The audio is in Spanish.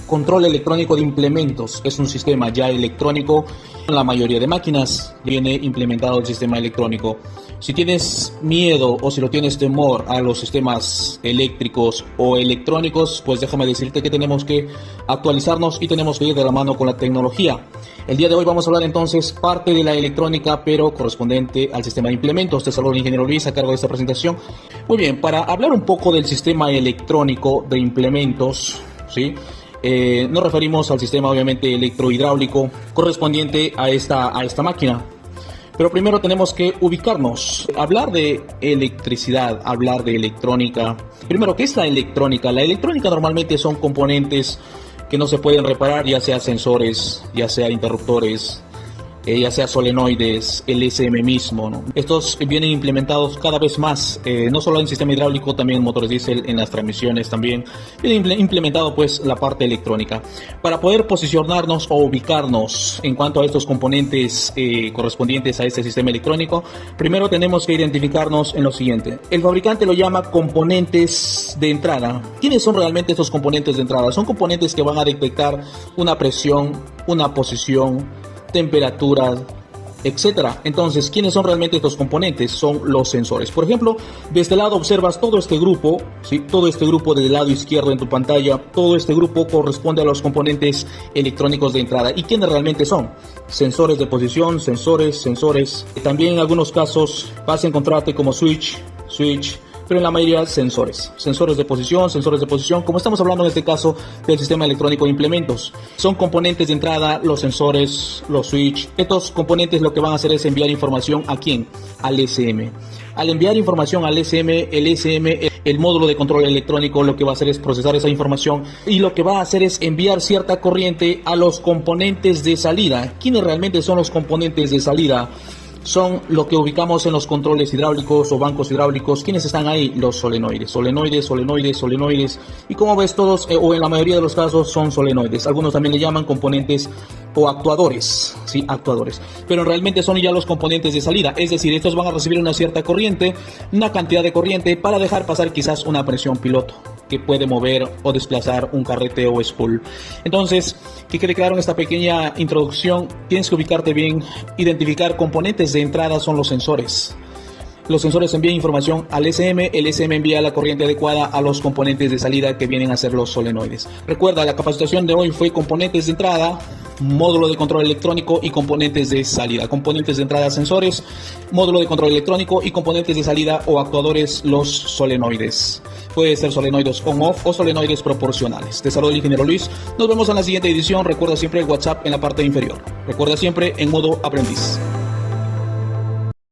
Control electrónico de implementos. Es un sistema ya electrónico. En la mayoría de máquinas viene implementado el sistema electrónico. Si tienes miedo o si lo tienes temor a los sistemas eléctricos o electrónicos, pues déjame decirte que tenemos que actualizarnos y tenemos que ir de la mano con la tecnología. El día de hoy vamos a hablar entonces parte de la electrónica, pero correspondiente al sistema de implementos. Te saludo el ingeniero Luis a cargo de esta presentación. Muy bien, para hablar un poco del sistema electrónico de implementos, ¿sí? Nos referimos al sistema obviamente electrohidráulico correspondiente a esta máquina. Pero primero tenemos que ubicarnos, hablar de electricidad, hablar de electrónica. Primero, ¿qué es la electrónica? La electrónica normalmente son componentes que no se pueden reparar, ya sea sensores, ya sea interruptores, ya sea solenoides, el SM mismo, ¿no? Estos vienen implementados cada vez más, no solo en sistema hidráulico, también en motores diésel, en las transmisiones también, viene implementado pues la parte electrónica. Para poder posicionarnos o ubicarnos en cuanto a estos componentes correspondientes a este sistema electrónico, primero tenemos que identificarnos en lo siguiente. El fabricante lo llama componentes de entrada. ¿Quiénes son realmente estos componentes de entrada? Son componentes que van a detectar una presión, una posición, temperatura, etcétera. Entonces, ¿quiénes son realmente estos componentes? Son los sensores. Por ejemplo, de este lado observas todo este grupo, ¿sí? Todo este grupo del lado izquierdo en tu pantalla, todo este grupo corresponde a los componentes electrónicos de entrada. ¿Y quiénes realmente son? Sensores de posición, sensores. También en algunos casos vas a encontrarte como switch, pero en la mayoría sensores de posición, como estamos hablando en este caso del sistema electrónico de implementos. Son componentes de entrada, los sensores, los switch. Estos componentes lo que van a hacer es enviar información ¿a quién? Al SM. Al enviar información al SM, el módulo de control electrónico, lo que va a hacer es procesar esa información y lo que va a hacer es enviar cierta corriente a los componentes de salida. ¿Quiénes realmente son los componentes de salida? Son lo que ubicamos en los controles hidráulicos o bancos hidráulicos. ¿Quiénes están ahí? Los solenoides. Y como ves, todos o en la mayoría de los casos son solenoides. Algunos también le llaman componentes o actuadores, ¿sí? Actuadores. Pero realmente son ya los componentes de salida. Es decir, estos van a recibir una cierta corriente, una cantidad de corriente para dejar pasar quizás una presión piloto que puede mover o desplazar un carrete o spool. Entonces, que quede claro en esta pequeña introducción, tienes que ubicarte bien, identificar componentes de entrada son los sensores. Los sensores envían información al SM, el SM envía la corriente adecuada a los componentes de salida que vienen a ser los solenoides. Recuerda, la capacitación de hoy fue componentes de entrada, módulo de control electrónico y componentes de salida. Componentes de entrada, sensores, módulo de control electrónico y componentes de salida o actuadores, los solenoides. Puede ser solenoides on-off o solenoides proporcionales. Te saludo el ingeniero Luis. Nos vemos en la siguiente edición. Recuerda siempre el WhatsApp en la parte inferior. Recuerda siempre en modo aprendiz.